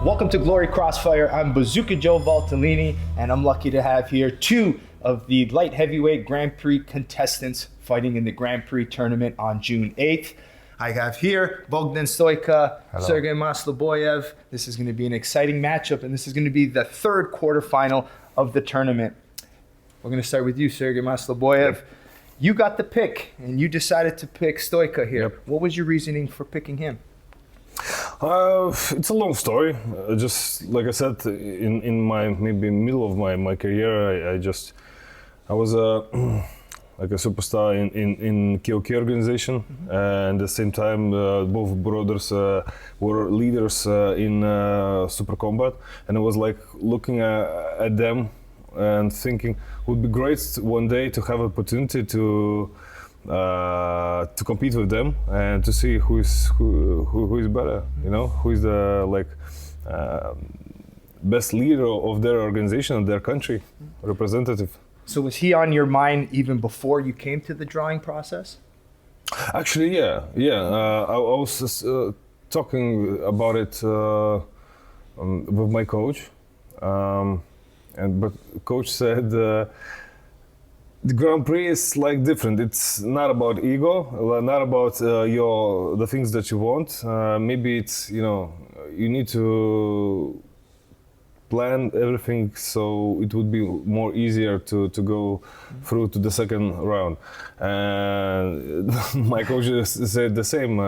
Welcome to Glory Crossfire. I'm Bazooka Joe Valtellini, and I'm lucky to have here two of the light heavyweight Grand Prix contestants fighting in the Grand Prix tournament on June 8th. I have here Bogdan Stoica, Sergej Maslobojev. This is going to be an exciting matchup, and this is going to be the third quarterfinal of the tournament. We're going to start with you, Sergej Maslobojev. Yep. You got the pick, and you decided to pick Stoica here. Yep. What was your reasoning for picking him? It's a long story. Just like I said, in my maybe middle of my career, I was like a superstar in KOK organization, and at the same time, both brothers were leaders in Super Combat, and I was like looking at them and thinking, it would be great one day to have an opportunity to compete with them and to see who is better, you know, who is the best leader of their organization, of their country, representative. So was he on your mind even before you came to the drawing process? Actually, yeah. I was just, talking about it with my coach, but coach said the Grand Prix is like different. It's not about ego, not about the things that you want. Maybe it's, you know, you need to plan everything so it would be more easier to go through to the second round. And my coach said the same.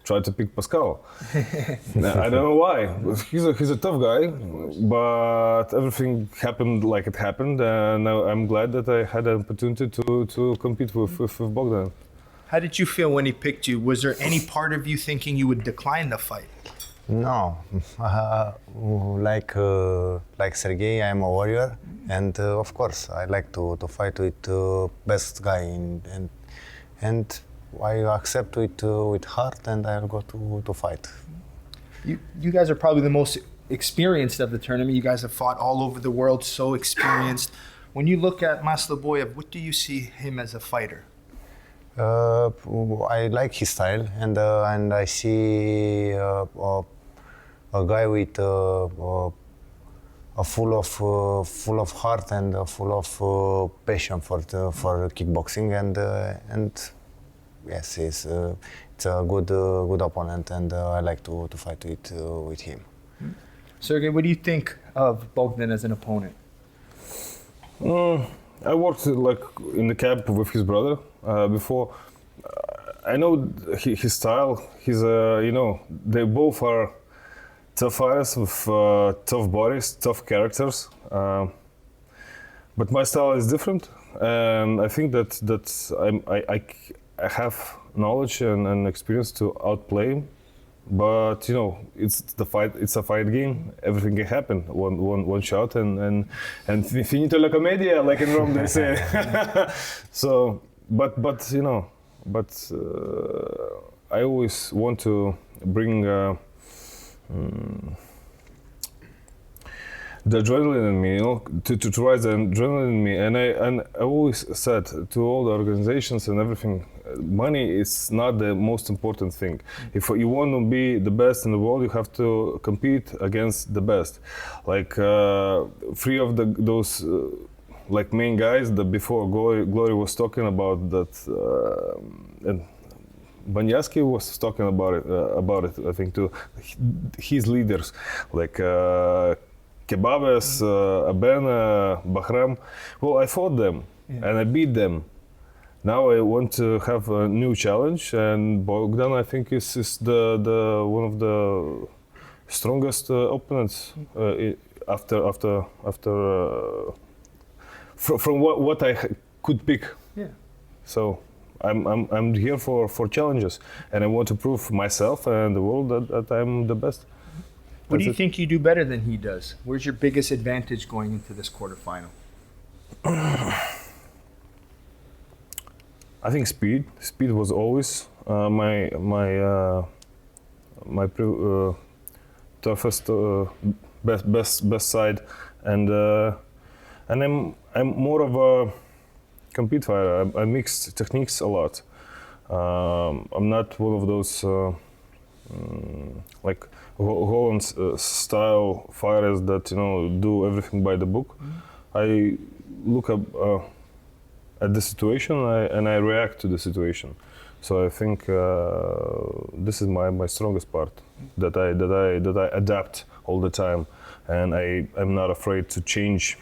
Try to pick Pascal. I don't know why. He's a tough guy, but everything happened like it happened, and I'm glad that I had an opportunity to compete with Bogdan. How did you feel when he picked you? Was there any part of you thinking you would decline the fight? No, like Sergej, I'm a warrior, and of course I like to fight with best guy, and I accept with heart, and I'll go to fight. You guys are probably the most experienced of the tournament. You guys have fought all over the world, so experienced. When you look at Maslobojev, what do you see him as a fighter? I like his style, and I see a guy with full of heart and full of passion for kickboxing, and yes, it's a good opponent, and I like to fight with him. Sergej, what do you think of Bogdan as an opponent? I worked like in the camp with his brother before. I know his style. He's you know, they both are tough fighters with tough bodies, tough characters. But my style is different, and I think that I have knowledge and experience to outplay him. But you know, it's a fight game. Everything can happen. One shot and finito la commedia, like in Rome they say. So, but you know, I always want to bring the adrenaline in me, you know, to rise the adrenaline in me, and I always said to all the organizations and everything, money is not the most important thing. If you want to be the best in the world, you have to compete against the best. Like three of those like main guys that before Glory was talking about that, and Banyaski was talking about it. I think too. His leaders like Kebabes, Aben, Bahram. Well, I fought them and I beat them. Now I want to have a new challenge, and Bogdan, I think, is the one of the strongest opponents from what I could pick. Yeah. So I'm here for challenges, and I want to prove myself and the world that I'm the best. What do you think you do better than he does? Where's your biggest advantage going into this quarterfinal? I think speed. Speed was always my toughest, best side, and I'm more of a compete fighter. I mix techniques a lot. I'm not one of those like Holland's style fighters that do everything by the book. I look up at the situation and I react to the situation. So I think this is my strongest part, that I adapt all the time, and I'm not afraid to change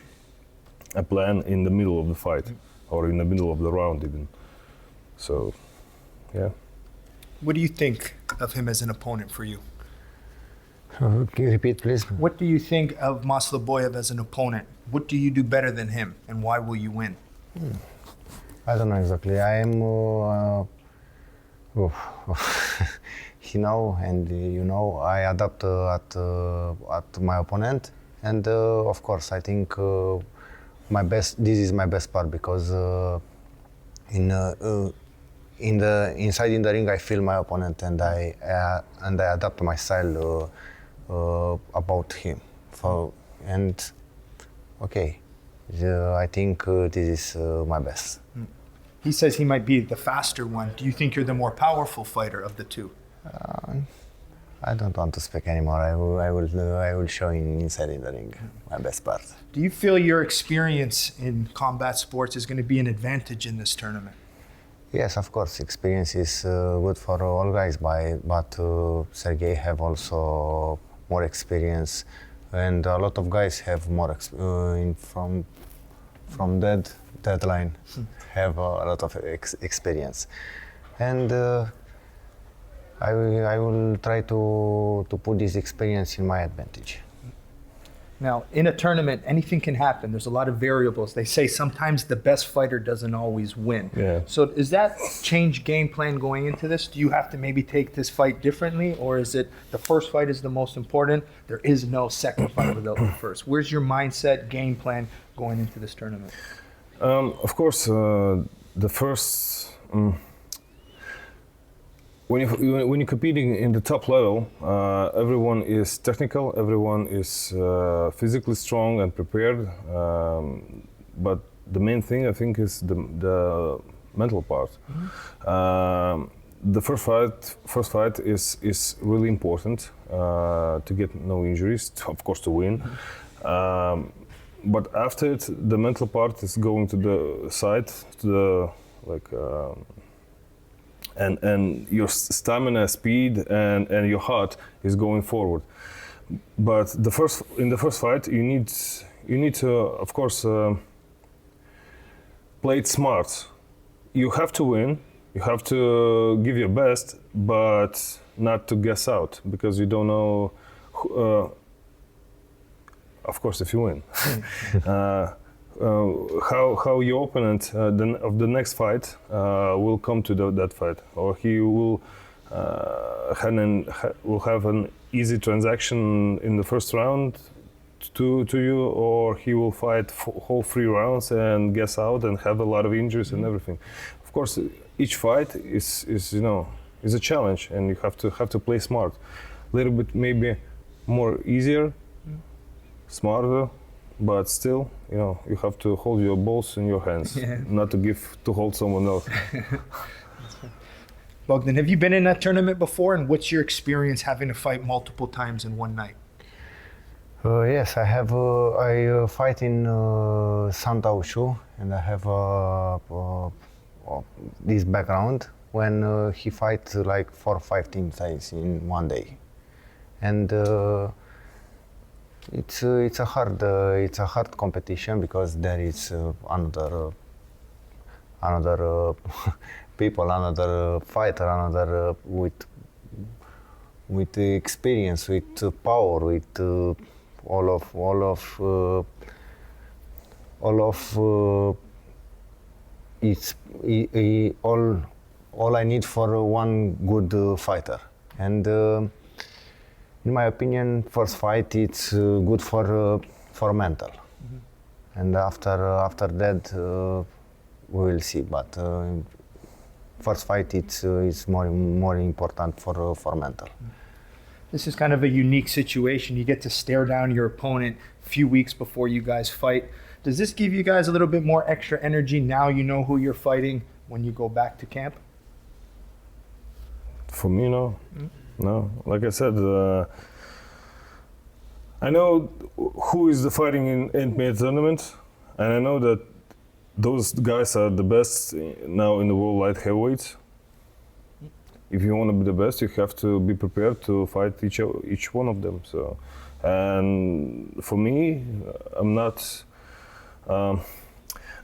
a plan in the middle of the fight or in the middle of the round even. So, yeah. What do you think of him as an opponent for you? Can you repeat, please? What do you think of Maslobojev as an opponent? What do you do better than him, and why will you win? I don't know exactly. I am, and I adapt at my opponent, and of course, I think my best. This is my best part because inside in the ring, I feel my opponent, and I adapt my style about him. I think this is my best. He says he might be the faster one. Do you think you're the more powerful fighter of the two? I don't want to speak anymore. I will show inside in the ring my best part. Do you feel your experience in combat sports is going to be an advantage in this tournament? Yes, of course. Experience is good for all guys, but Sergej have also more experience, and a lot of guys have more from that line have a lot of experience, and I will try to put this experience in my advantage. Now, in a tournament, anything can happen. There's a lot of variables. They say sometimes the best fighter doesn't always win. Yeah. So does that change game plan going into this? Do you have to maybe take this fight differently? Or is it the first fight is the most important? There is no second fight without the first. Where's your mindset, game plan going into this tournament? Of course, the first... When you're competing in the top level, everyone is technical, everyone is physically strong and prepared. But the main thing, I think, is the mental part. The first fight is really important to get no injuries, of course, to win. But after it, the mental part is going to the side, to the and your stamina, speed, and your heart is going forward. But in the first fight, you need to, of course, play it smart. You have to win. You have to give your best, but not to guess out, because you don't know. Of course, if you win. How your opponent of the next fight will come to that fight, or he will have an easy transaction in the first round to you, or he will fight whole 3 rounds and guess out and have a lot of injuries and everything. Of course, each fight is a challenge, and you have to play smart, a little bit maybe more easier, smarter. But still, you have to hold your balls in your hands, not to hold someone else. Bogdan, have you been in that tournament before, and what's your experience having to fight multiple times in one night? Yes, I have. I fight in Santaushu, and I have this background when he fights like 4 or 5 times in one day, and. It's a hard competition, because there is another people, another fighter, another with experience, with power, with all I need for one good fighter. And in my opinion, first fight it's good for mental, and after that we will see. But first fight it's more important for mental. This is kind of a unique situation. You get to stare down your opponent a few weeks before you guys fight. Does this give you guys a little bit more extra energy now you know who you're fighting when you go back to camp? For me, no. No, like I said, I know who is the fighting in MMA tournament, and I know that those guys are the best now in the world light heavyweights. If you want to be the best, you have to be prepared to fight each one of them. So, and for me, I'm not.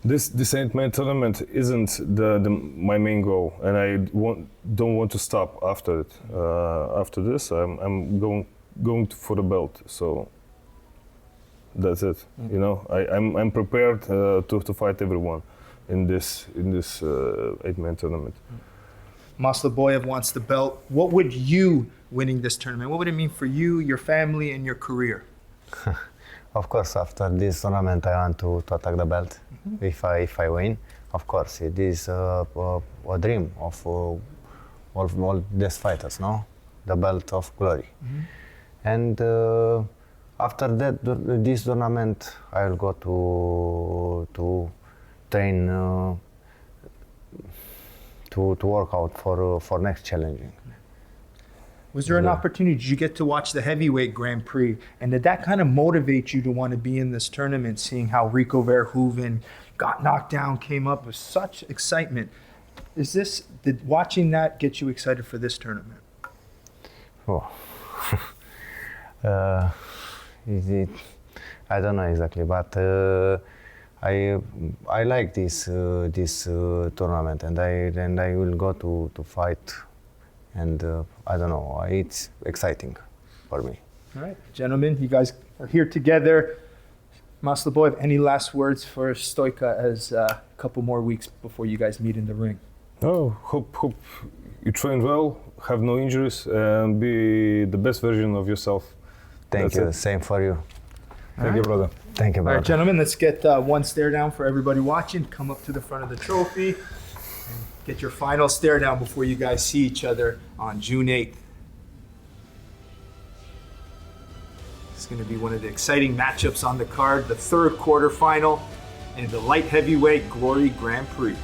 This MMA tournament isn't my main goal, and I don't want to stop after it. After this, I'm going for the belt. So that's it. You know, I'm prepared to fight everyone in this 8-man tournament. Maslobojev wants the belt. What would you winning this tournament? What would it mean for you, your family, and your career? Of course, after this tournament, I want to attack the belt. If I win, of course, it is a dream of all these fighters, no? The belt of glory. And after that, this tournament, I will go to train to work out for next challenging. Was there an opportunity? Did you get to watch the heavyweight Grand Prix? And did that kind of motivate you to want to be in this tournament, seeing how Rico Verhoeven got knocked down, came up with such excitement? Did watching that get you excited for this tournament? Oh. I don't know exactly, but I like this tournament, and I will go to fight. And I don't know, it's exciting for me. All right, gentlemen, you guys are here together. Maslobojev, any last words for Stoica as a couple more weeks before you guys meet in the ring? Oh, hope you train well, have no injuries, and be the best version of yourself. Thank you. Same for you. Thank you, brother. Thank you, brother. All right, gentlemen, let's get one stare down for everybody watching. Come up to the front of the trophy. Get your final stare down before you guys see each other on June 8th. It's going to be one of the exciting matchups on the card, the third quarterfinal in the light heavyweight Glory Grand Prix.